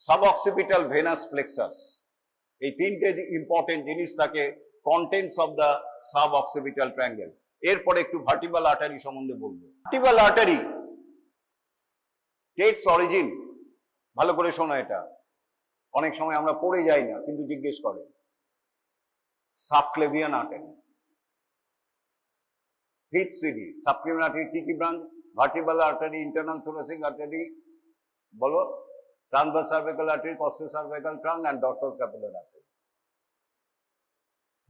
সাবঅক্সিপিটাল ভেনাস প্লেক্সাস, এই তিনটে ইম্পর্টেন্ট জিনিস থাকে কন্টেন্টস অফ দ্য সাবঅক্সিপিটাল ট্রায়াঙ্গেল। এরপরে একটু ভার্টিব্রাল আর্টারি সম্বন্ধে বলবো। ভার্টিব্রাল আর্টারি টেক্স অরিজিন, ভালো করে শোনো, এটা অনেক সময় আমরা পড়ে যাই না কিন্তু জিজ্ঞেস করে, subclavian artery, fifth CD. Subclavian artery কি কি branch? Vertebral artery, internal thoracic artery, বলো, transverse cervical artery, costocervical trunk and dorsal scapular artery.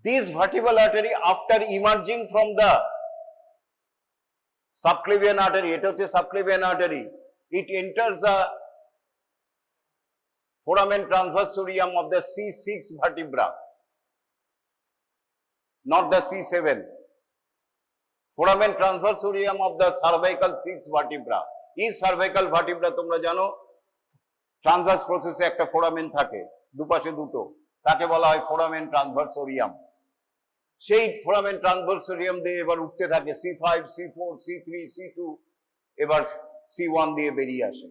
These vertebral artery, after emerging from the subclavian artery, এটা হচ্ছে subclavian artery, it enters the foramen transversorium of the C6 vertebra, not the C7. Foramen transversorium of the cervical 6 vertebra. এই cervical vertebra তোমরা জানো transverse প্রসেসে একটা foramen থাকে, দুপাশে দুটো, তাকে বলা হয় ফোরামেন ট্রান্সভার্সোরিয়াম। সেই ফোরামেন ট্রান্সভার্সোরিয়াম দিয়ে এবার উঠতে থাকে C5, C4, C3, C2, এবার C1 দিয়ে বেরিয়ে আসে।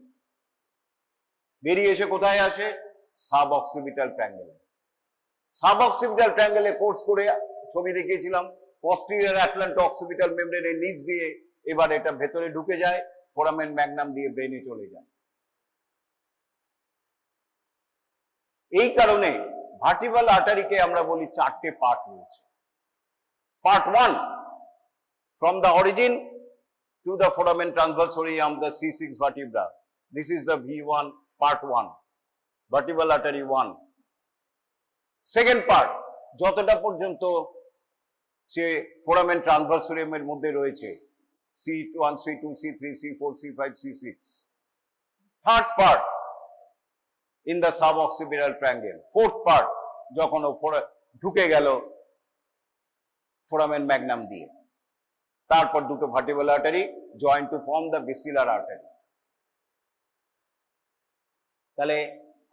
বেরিয়ে এসে কোথায় আসে? সাবঅক্সিপিটাল ট্রায়াঙ্গেলে। সাবঅক্সিপিটাল ট্রায়াঙ্গেলে কোর্স করে ছবি দেখিয়েছিলাম, পস্টেরিয়র অ্যাটলান্টো অক্সিপিটাল মেমব্রেনের নিচ দিয়ে এবার এটা ভেতরে ঢুকে যায়, ফোরামেন ম্যাগনাম দিয়ে ব্রেনে চলে যায়। এই কারণে ভার্টিব্রাল আর্টারিকে আমরা বলি চারটে পার্ট রয়েছে। Part 1, from the origin to the foramen transversarium the C6 vertebra, this is the V1, part 1, vertebral artery 1। Second part, যতটা পর্যন্ত সে ফোরামেন ট্রান্সভার্সোরিয়ামের মধ্যে রয়েছে, C1, C2, C3, C4, C5, C6। Third part in the suboccipital triangle, fourth part, যখন ও ঢুকে গেল foramen Magnum দিয়ে, তারপর দুটো vertebral artery join to form the basilar artery. তাহলে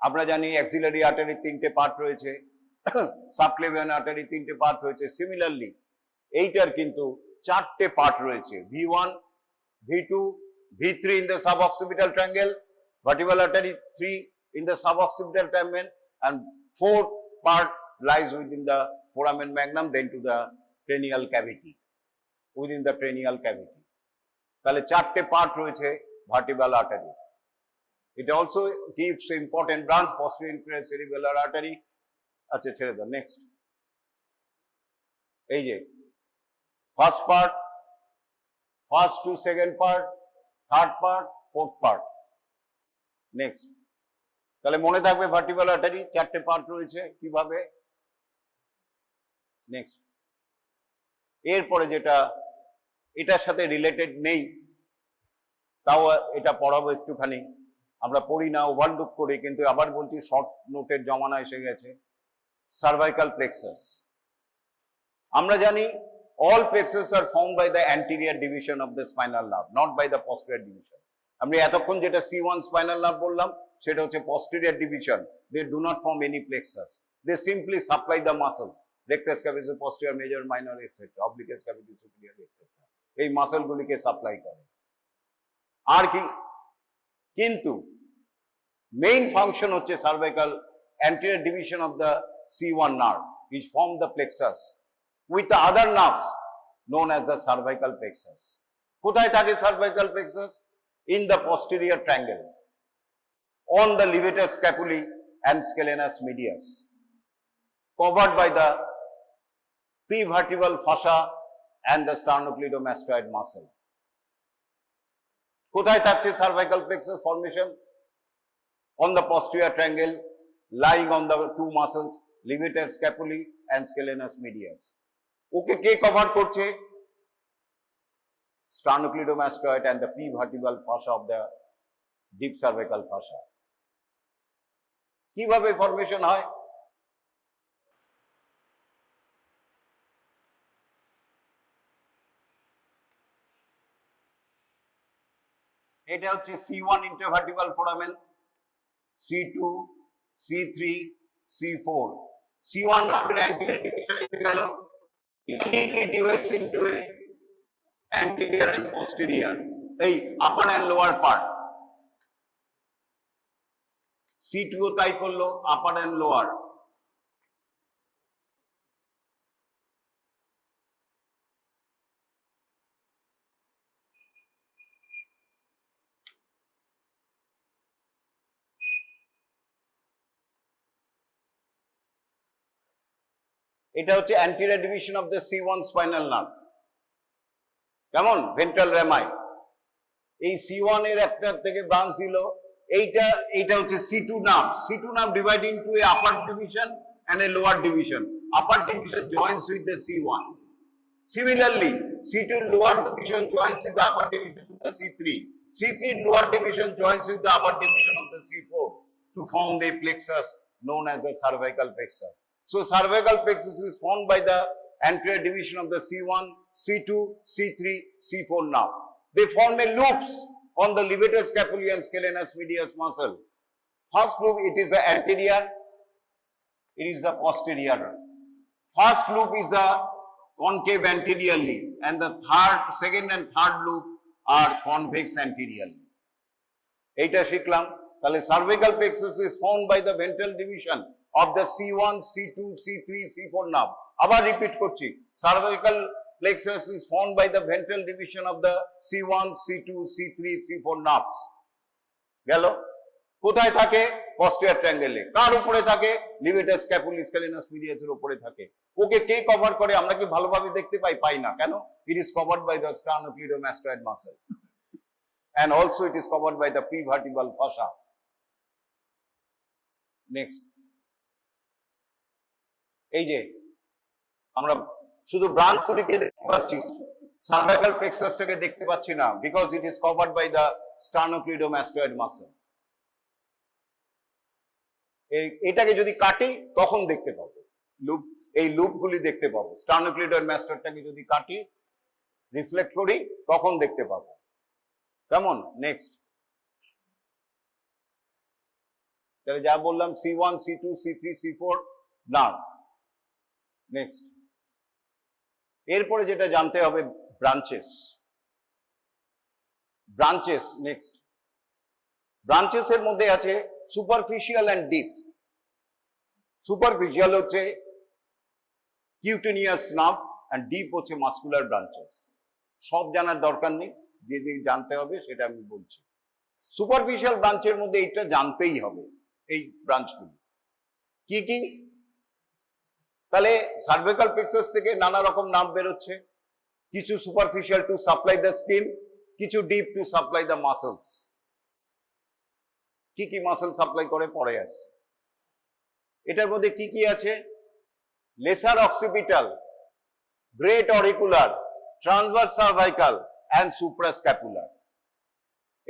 আমরা জানি অ্যাক্সিলারি আর্টারির তিনটে পার্ট রয়েছে, সাবক্লেভিয়ান আর্টারি তিনটে পার্ট রয়েছে। সিমিলারলি এইটার কিন্তু চারটে পার্ট রয়েছে, V1, V2, V3 in the suboccipital triangle, vertebral artery 3 in the suboccipital triangle, and fourth part lies within the foramen magnum, then to the cranial cavity, within the cranial cavity. তাহলে চারটে part রয়েছে vertebral artery. It also gives important branch, posterior inferior cerebellar artery. আচ্ছা ছেড়ে দাও, next. এই যে first part, first to second part, third part, fourth part. Next, তাহলে মনে থাকবে ভার্টিব্রাল আর্টারি চারটে পার্ট রয়েছে কিভাবে। নেক্সট, এরপরে যেটা এটার সাথে রিলেটেড নেই, তাও এটা পড়াবো একটুখানি, আমরা পড়ি না, ওভারলুক করি, কিন্তু আবার বলছি শর্ট নোটের জমানা এসে গেছে। Cervical plexus. আমরা জানি all plexus are formed by the anterior division of the spinal nerve, not by the posterior division. আমি এতক্ষণ যেটা C1 spinal nerve বললাম সেটা হচ্ছে posterior division. They do not form any plexus. They simply supply the muscles, rectus cavity, posterior major, minor, etc., oblique cavity, superior, etc. এই muscle গুলিকে supply করে। আর কি, কিন্তু মেইন ফাংশন হচ্ছে cervical anterior division of the C1 nerve, which form the plexus with the other nerves known as the cervical plexus. কোথায় থাকে cervical plexus? In the posterior triangle, on the levator scapulae and scalenus medius, covered by the prevertebral fossa and the sternocleidomastoid muscle. কোথায় থাকছে cervical plexus formation? On the posterior triangle, lying on the two muscles, levator scapulae and scalenus medius. Okay K cover করছে? sternocleidomastoid and the prevertebral fossa of the deep cervical fossa. কিভাবে formation হয়? এটা হচ্ছে C1 intervertebral foramen, C2, C3, C4. C1 গেল, immediately divides into anterior and posterior, এই upper and lower part. C2 ও তাই করলো, upper and lower. এটা হচ্ছে anterior division of the C1 spinal nerve, কেমন? ভেন্ট্রাল রেমাই। এই C1 এর একটা থেকে ব্রাঞ্চ দিল, এইটা হচ্ছে C2 nerve. C2 nerve divided into a upper division and a lower division. Upper division joins with the C1. Similarly, C2 lower division joins with the upper division of the C3. C3 lower division joins with the upper division of the C4 to form the plexus known as the cervical plexus. So cervical plexus is formed by the anterior division of the C1, C2, C3, C4 nerve. They form a loops on the levator scapulae and scalenus medius muscle. First loop, it is the anterior, it is the posterior. First loop is the concave anteriorly, and the second and third loop are convex anteriorly. এইটা শিখলাম। তাহলে cervical plexus is formed by the ventral division of the C1, C2, C3, C4 nerve. আবার repeat করছি, cervical plexus is formed by the ventral division of the C1, C2, C3, C4 nerves. গেল? কোথায় থাকে? posterior triangle এ। কার উপরে থাকে? levator scapulae scalenus medius এর উপরে থাকে। ওকে কে কভার করে? আমরা কি ভালোভাবে দেখতে পাই? পাই না। কেন? It is covered by the sternocleidomastoid muscle and also it is covered by the prevertebral fossa. Next, এই যে আমরা শুধু ব্রাঞ্চ গুলিকে দেখতে পাচ্ছি, সার্ভাইকাল প্লেক্সাসটাকে দেখতে পাচ্ছি না, because it is covered by the sternocleidomastoid muscle. এটাকে যদি কাটি তখন দেখতে পাবো লুপ, এই লুপগুলি দেখতে পাবো। স্টার্নোক্লিডয়েড মাস্টারটাকে যদি কাটি, রিফ্লেক্ট করি, তখন দেখতে পাবো। কেমন? নেক্সট, তাহলে যা বললাম C1, C2, C3, C4 nerve. Next, এরপরে যেটা জানতে হবে ব্রাঞ্চেস। ব্রাঞ্চেস, নেক্সট, ব্রাঞ্চেস এর মধ্যে আছে সুপারফিশিয়াল এন্ড ডিপ। সুপারফিশিয়াল হচ্ছে কিউটেনিয়াস নার্ভ অ্যান্ড ডিপ হচ্ছে মাস্কুলার ব্রাঞ্চেস। সব জানার দরকার নেই, যে যে জানতে হবে সেটা আমি বলছি। সুপারফিশিয়াল ব্রাঞ্চের মধ্যে এইটা জানতেই হবে, এই ব্রাঞ্চগুলি কি কি। তাহলে সার্ভাইকাল প্লেক্সাস থেকে নানা রকম নাম বেরোচ্ছে, কিছু superficial to supply the skin, কিছু deep to supply the muscles. কি কি মাসেল সাপ্লাই করে পরে আসছে। এটার মধ্যে কি কি আছে? Lesser occipital, great auricular, transverse cervical and suprascapular.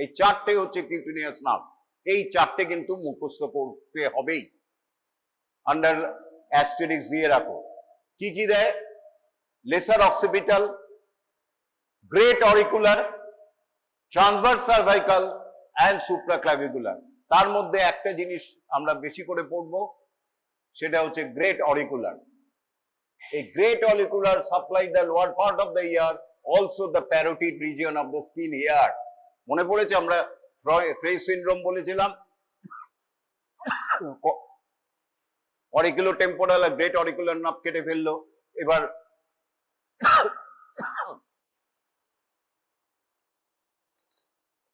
এই চারটে হচ্ছে কিউটিনিয়াস নার্ভ। এই চারটে কিন্তু মুখস্থ করতে হবেই, আন্ডার অ্যাস্টেরিক্স দিয়ে রাখো। কি কি দেয়? Lesser occipital, great auricular, transverse cervical and supraclavicular. তার মধ্যে একটা জিনিস আমরা বেশি করে পড়বো, সেটা হচ্ছে গ্রেট অরিকুলার। এই great auricular supply the lower part of the year, also the parotid region of the skin here. মনে পড়েছে আমরা ফ্রেজ সিনড্রোম বলেছিলাম, অরিকুলো temporal are great auricular nerve কেটে ফেললো। এবার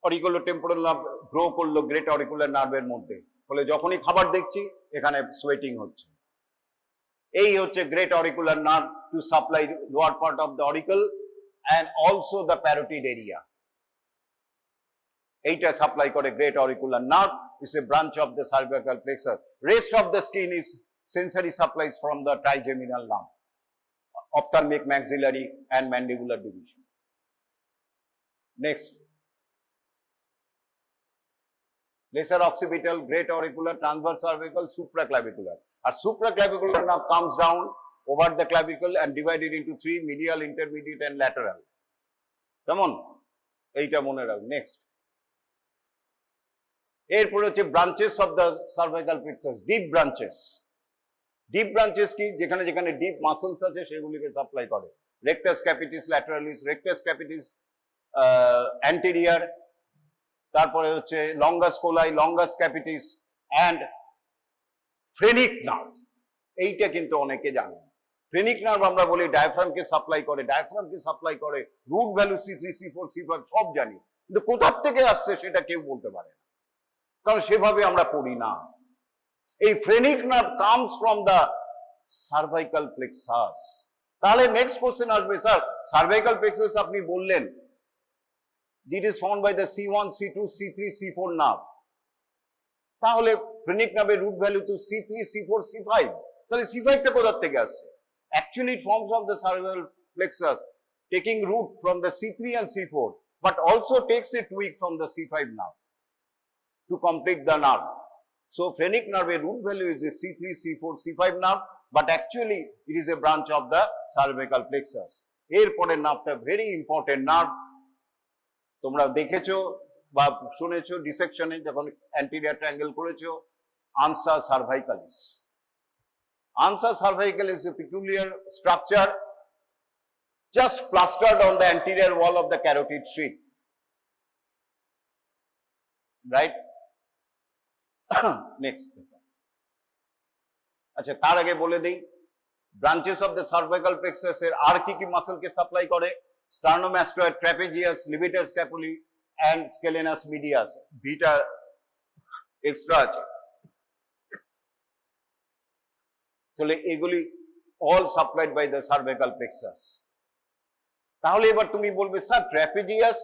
অরিকুলো টেম্পোরাল নার্ভ গ্রো করলো গ্রেট অরিকুলার নার্ভের মধ্যে, ফলে যখনই খাবার দেখছি এখানে সোয়েটিং হচ্ছে। এই হচ্ছে great auricular nerve to supply lower part of the oracle and also the parotid area. এইটা সাপ্লাই করে great auricular nerve, is a branch of the cervical plexus. Rest of the skin is sensory supplies from the trigeminal nerve, ophthalmic, maxillary and mandibular division. Next, lesser occipital, great auricular, transverse cervical, supraclavicular. A supraclavicular nerve comes down over the clavicle and divided into three: medial, intermediate and lateral. Come on, এইটা মনে রাখো। Next, এরপরে হচ্ছে branches of the cervical plexus, deep branches. Deep branches কি? যেখানে যেখানে deep muscles আছে সেগুলিকে সাপ্লাই করে। Rectus capitis lateralis, rectus capitis anterior, তারপরে হচ্ছে longus colli, longus capitis and phrenic nerve. এইটা কিন্তু অনেকে জানেন। ফ্রেনিক নার্ভ আমরা বলি ডায়াফ্রামকে সাপ্লাই করে, ডায়াফ্রামকে সাপ্লাই করে, root value C3, C4, C5 সব জানি, কিন্তু কোথার থেকে আসছে সেটা কেউ বলতে পারে না, কারণ সেভাবে আমরা পড়ি না। এই phrenic nerve comes from the cervical plexus. তাহলে নেক্সট কোশ্চেন আসবে, স্যার সার্ভাইকাল প্লেক্সাস আপনি বললেন it is found by the C1, C2, C3, C4 nerve. তাহলে ফ্রেনিক নার্ভের রুট ভ্যালু তো C3, C4, C5, তাহলে C5 টা কোথার থেকে আসছে? Actually it forms of the cervical plexus, taking root from the C3 and C4, but also takes a tweak from the C5 nerve to complete the nerve. So phrenic nerve root value is a C3, C4, C5 nerve, but actually it is a branch of the cervical plexus. এরপরে নার্ভটা very important nerve, তোমরা দেখেছো বা শুনেছো ডিসেকশনে যখন anterior triangle করেছো, আনসা সার্ভাইকালিস। Ansa cervicalis is a peculiar structure just plastered on the anterior wall of the carotid sheath, right? Next. আচ্ছা, তার আগে বলে দেই branches of the cervical plexus এর আর কি কি মাসলকে সাপ্লাই করে? Sternomastoid, trapezius, levator scapulae and scalenus medius. ভিটা এক্সট্রা আছে, তাহলে এগুলি all supplied by the cervical plexus. তাহলে এবার তুমি বলবে স্যার ট্র্যাপেজিয়াস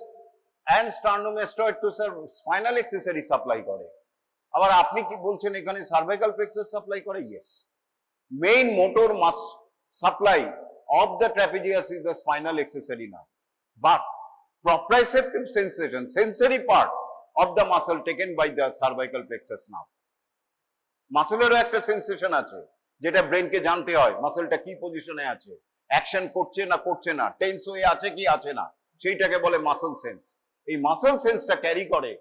এন্ড স্টার্নোম্যাস্টয়েড তো স্যার স্পাইনাল অ্যাক্সেসরি সাপ্লাই করে, আবার আপনি কি বলছেন এখানে সার্ভাইকাল প্লেক্সাস সাপ্লাই করে? Yes, main motor mass supply of the trapezius is the spinal accessory nerve, but proprioceptive sensation, sensory part of the muscle taken by the cervical plexus nerve. মাসেলেরও একটা sensation আছে যেটা ব্রেনকে জানতে হয় মাসেলটা কি পজিশনে আছে, action করছে না করছে না, টেন্স হয়ে আছে কি আছে না, সেইটাকে বলে মাসেল সেন্স। এই মাসেল সেন্সটা ক্যারি করে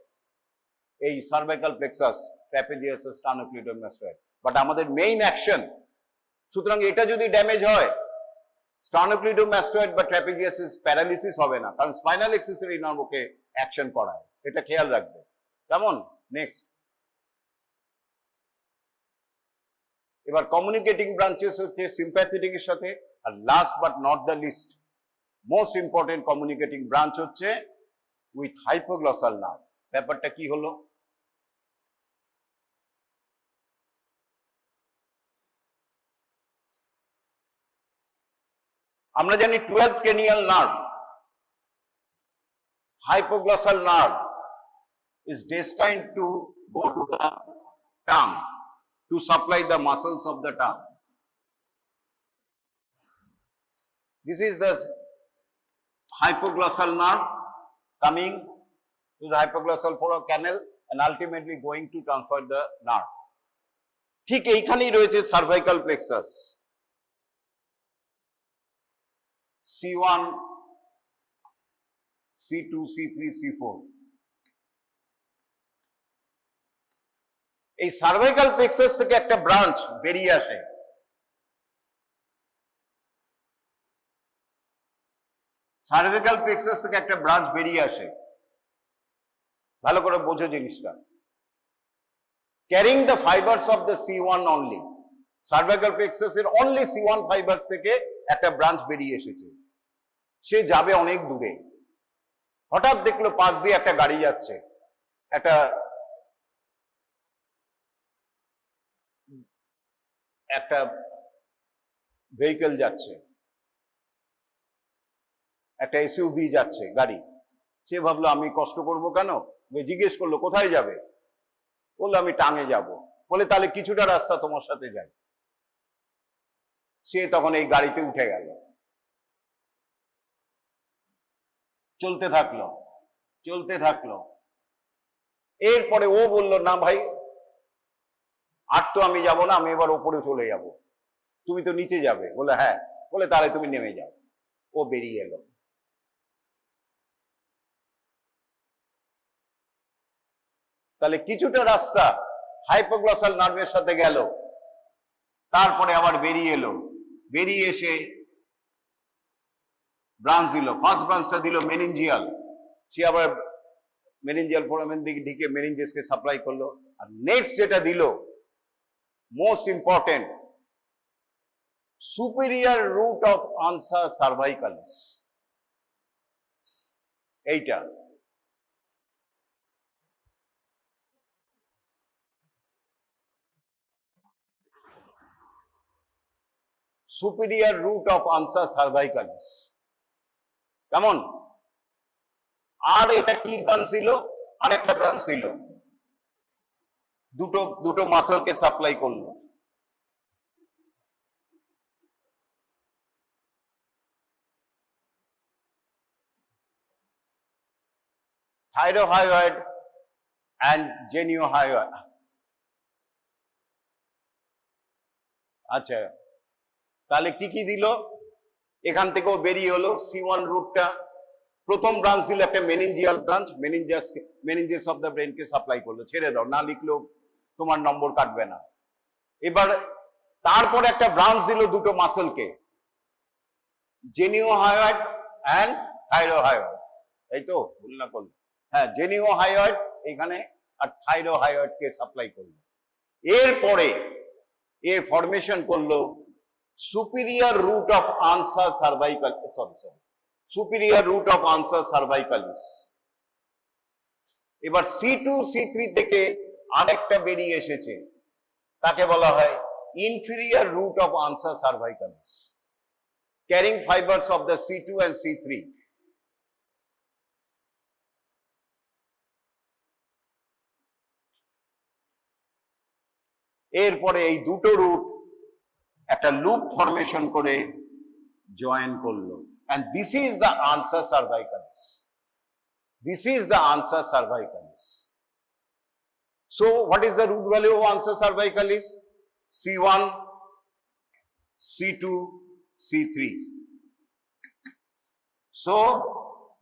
এই সার্ভাইকাল প্লেক্সাস, ট্র্যাপেজিয়াস, স্টার্নোক্লিডোমাস্টয়েড, বাট আমাদের মেইন অ্যাকশন। সুতরাং এটা যদি ড্যামেজ হয়, স্টার্নোক্লিডোমাস্টয়েড বা ট্র্যাপেজিয়াসিস প্যারালিসিস হবে না, কারণ স্পাইনাল অ্যাক্সেসরি নার্ভ ওকে অ্যাকশন করায়, এটা খেয়াল রাখবে। কেমন? নেক্সট, এবার কমিউনিকেটিং ব্রাঞ্চেস হচ্ছে সিম্প্যাথেটিকের সাথে আর last but not the least, most important communicating branch হচ্ছে উইথ হাইপোগ্লসাল নার্ভ। ব্যাপারটা কি হলো? আমরা জানি 12th cranial nerve, hypoglossal nerve is destined to go to the tongue to supply the muscles of the tongue. This is the hypoglossal nerve coming to the hypoglossal canal and ultimately going to transfer the nerve. ঠিক এইখানেই রয়েছে cervical plexus, C1, C2, C3, C4। এই cervical plexus থেকে একটা branch বেরিয়ে আসে, cervical plexus থেকে একটা ব্রাঞ্চ বেরিয়ে আসে, ভালো করে বোঝো জিনিসটা। Carrying the fibres of the C1 only, cervical প্লেক্সাসের অনলি C1 ফাইবার্স থেকে একটা ব্রাঞ্চ বেরিয়ে এসেছে। সে যাবে অনেক দূরে, হঠাৎ দেখলো পাশ দিয়ে একটা গাড়ি যাচ্ছে, একটা ভেহিকেল যাচ্ছে, একটা এসইউভি যাচ্ছে গাড়ি। সে ভাবলো আমি কষ্ট করব কেন, জিজ্ঞেস করলো কোথায় যাবে, বললো আমি টাঙে যাব। বলে তাহলে কিছুটা রাস্তা তোমার সাথে যাই। সে তখন এই গাড়িতে উঠে গেল, চলতে থাকলো চলতে থাকলো। এরপরে ও বললো না ভাই আর তো আমি যাব না, আমি এবার ওপরে চলে যাব, তুমি তো নিচে যাবে। বলে হ্যাঁ। বলে তাহলে তুমি নেমে যাও। ও বেরিয়ে এলো। তাহলে কিছুটা রাস্তা হাইপোগ্লসাল নার্ভের সাথে গেল, তারপরে আবার বেরিয়ে এলো, বেরিয়ে এসে ব্রাঞ্চ দিল। ফার্স্ট ব্রাঞ্চটা দিল মেনিনজিয়াল, সে আবার মেনিনজিয়াল ফোরামেন দিকে ঢিকে মেনিনজেসকে সাপ্লাই করলো। আর নেক্সট যেটা দিল most important, superior root of ansa cervicalis, এইটা superior root of ansa cervicalis. কেমন? আর এটা কি ব্রাঞ্চ দিল? আরেকটা ব্রাঞ্চ দিল, দুটো মাসলকে সাপ্লাই করলো। থাইরোহাইড অ্যান্ড জেনিওহাইড। আচ্ছা, তাহলে কি কি দিল? এখান থেকেও বেরিয়ে হলো C1 রুটটা। প্রথম ব্রাঞ্চ দিল একটা meningeal branch, meninges of the ব্রেনকে সাপ্লাই করলো। ছেড়ে দাও, না লিখলেও তোমার নম্বর কাটবে না। এবার তারপর একটা ব্রাঞ্চ দিল দুটো মাসলকে, জেনিওহাইড অ্যান্ড থাইরোহাইড। এই তো ভুল না করলো? হ্যাঁ, জেনিওহাইড এখানে আর থাইরোহাইডকে সাপ্লাই করলো। এরপরে এ ফরমেশন করলো superior root of ansa cervical, superior root of ansa cervicalis. এবার C2 C3 থেকে আরেকটা বেরিয়ে এসেছে, তাকে বলা হয় inferior root of ansa cervicalis, carrying fibres of the C2 and C3। এরপরে এই দুটো রুট একটা লুপ ফরমেশন করে জয়েন করলো, and this is the answer cervicalis. This is the answer cervicalis. So what is the root value of answer cervicalis? C1, C2, C3. So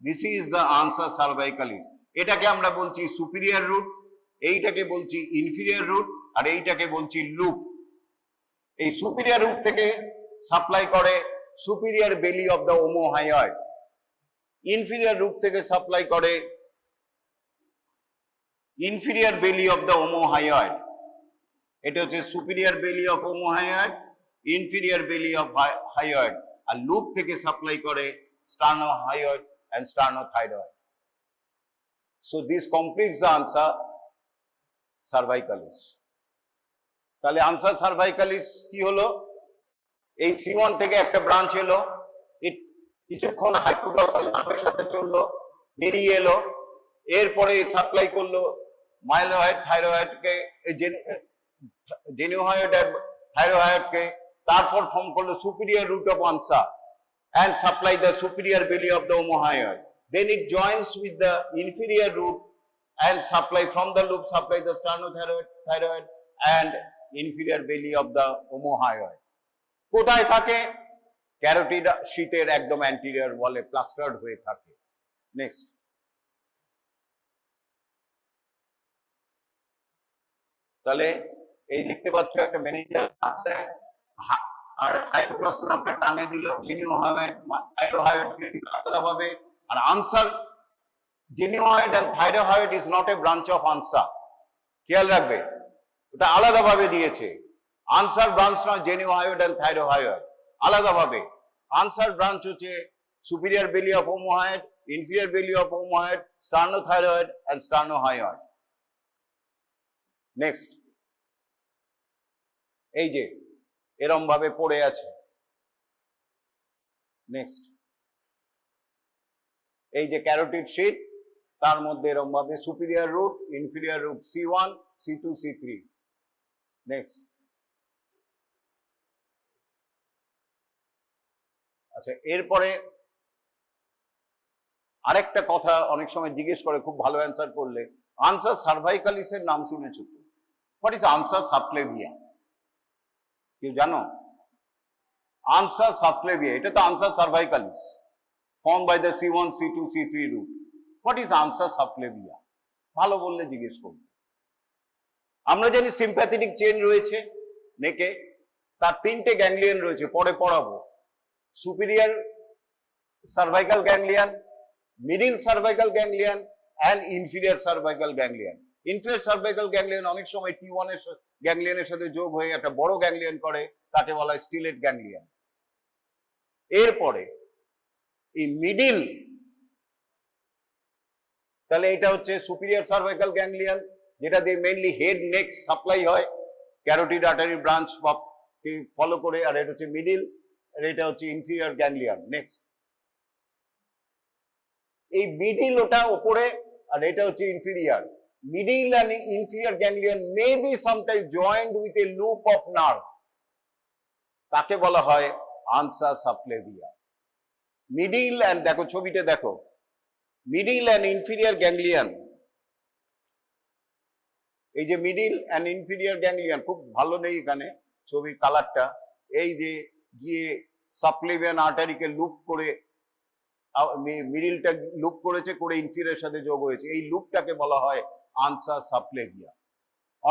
this is the answer cervicalis. এটাকে আমরা বলছি superior root, এইটাকে বলছি inferior root, আর এইটাকে বলছি loop. এই superior root থেকে supply করে superior belly of the omohyoid, inferior root থেকে সাপ্লাই করে inferior belly of the omohyoid. এটা হচ্ছে superior belly of omohyoid, inferior belly of hyoid. আর লুপ থেকে সাপ্লাই করে sternohyoid and sternothyroid. So this completes the answer cervicalis. তাহলে ansa cervicalis কি হলো? এই C1 থেকে একটা ব্রাঞ্চ এলো, কিছুক্ষণ হাইপোডক্সাল নার্ভের সাথে চললো, বেরিয়ে এলো, এরপরে সাপ্লাই করলো মাইলোয়েড থাইরয়েডকে, জেনুহয়েড থাইরয়েডকে, তারপর ফর্ম করলো superior root of ansa and supply the superior belly of the omohyoid. Then it joins with the inferior root and supply from the loop supply the sternothyroid and inferior belly of the omohyoid. কোথায় থাকে? Carotid শীতের একদম anterior ওয়ালে প্লাস্টার্ড হয়ে থাকে। Next, তাহলে এই দেখতে পাচ্ছ একটা ম্যানেজার আছে আর হাইপোক্লাস্ট নামটা টাঙিয়ে দিল, জেনুহয়েড থাইরয়েডকে আলাদাভাবে। আর ansa geniohyoid and thyroid is not a branch of ansa, খেয়াল রাখবে, ওটা আলাদাভাবে দিয়েছে। আনসার ব্রাঞ্চ নয় জেনুহয়েড এন্ড থাইরয়েড, আলাদাভাবে। আনসার ব্রাঞ্চ হচ্ছে superior belly of omohyoid, inferior belly of omohyoid, sternothyroid and sternohyoid. Next, এই যে এরম ভাবে পড়ে আছে। নেক্সট, এই যে ক্যারোটিড শীট, তার মধ্যে এরম ভাবে superior root, inferior root C1, C2, C3। Next, আচ্ছা, এরপরে আরেকটা কথা অনেক সময় জিজ্ঞেস করে, খুব ভালো অ্যান্সার করলে, আনসার সার্ভাইকালিসের নাম শুনেছো তো? What is ansa subclavia? কেউ জানো? আনসার সাবক্লেভিয়া, এটা তো ansa cervicalis form by the C1, C2, C3 root. What is ansa subclavia? ভালো বললে জিজ্ঞেস করবো। আমরা জানি সিম্প্যাথেটিক চেইন রয়েছে নেকে, তার তিনটে গ্যাংলিয়ন রয়েছে, পরে পড়াবো। Superior cervical ganglion, middle cervical ganglion and inferior cervical ganglion. Inferior cervical ganglion অনেক সময় T1 এর গ্যাংলিয়নের সাথে যোগ হয়ে একটা বড় গ্যাংলিয়ন করে, তাকে বলা হয় স্টিলেট গ্যাংলিয়ন। এরপরে এই মিডিল, তাহলে এটা হচ্ছে সুপিরিয়র সার্ভাইকাল গ্যাংলিয়ন, যেটা দিয়ে মেইনলি হেড নেক সাপ্লাই হয় ক্যারোটিড আর্টারি ব্রাঞ্চ ফলো করে, আর এটা হচ্ছে মিডিল, আর এটা হচ্ছে ইনফিরিয়র গ্যাংলিয়ন। নেক্সট, এই মিডিল ওটা উপরে, আর এটা হচ্ছে inferior. Middle and inferior ganglion may be sometimes joined with a loop of nerve, তাকে বলা হয় আনসা সাবক্লেভিয়া। মিডিল এন্ড, দেখো ছবিটা দেখো, মিডিল এন্ড ইনফিরিয়র গ্যাংলিয়ন, এই যে মিডিল এন্ড ইনফিরিয়র গ্যাংলিয়ন, খুব ভালো নেই এখানে ছবির কালারটা, এই যে গিয়ে সাবক্লেভিয়ান আর্টারিকে লুপ করে, মিডিলটা লুপ করেছে, করে ইনফিরিয়র সাথে যোগ হয়েছে, এই লুপটাকে বলা হয় আনসার সাবক্লেভিয়া।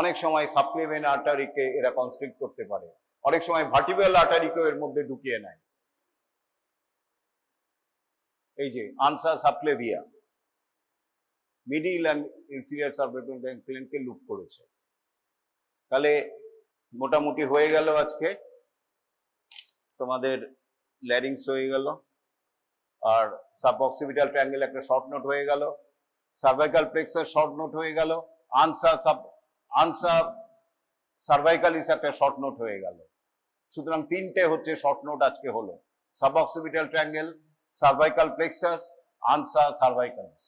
অনেক সময় সাবক্লেভিয়ান আর্টারিকে এরা কনস্ট্রিক্ট করতে পারে, অনেক সময় ভার্টিব্রাল আর্টারিকেও এর মধ্যে ঢুকিয়ে নেয়। এই যে ansa subclavia middle and inferior cervical গ্যাংলিয়নকে লুপ করেছে। তাহলে মোটামুটি হয়ে গেল আজকে তোমাদের ল্যারিংস হয়ে গেল, আর সাবঅক্সিপিটাল ট্রায়াঙ্গেল একটা শর্ট নোট হয়ে গেল, সার্ভাইকাল প্লেক্সাস শর্ট নোট হয়ে গেল, আনসার সার্ভাইকালিস একটা শর্ট নোট হয়ে গেল। সুতরাং তিনটে হচ্ছে শর্ট নোট আজকে হলো, সাবঅক্সিপিটাল ট্রায়াঙ্গেল, সার্ভাইকাল প্লেক্সাস, আনসার সার্ভাইকালিস।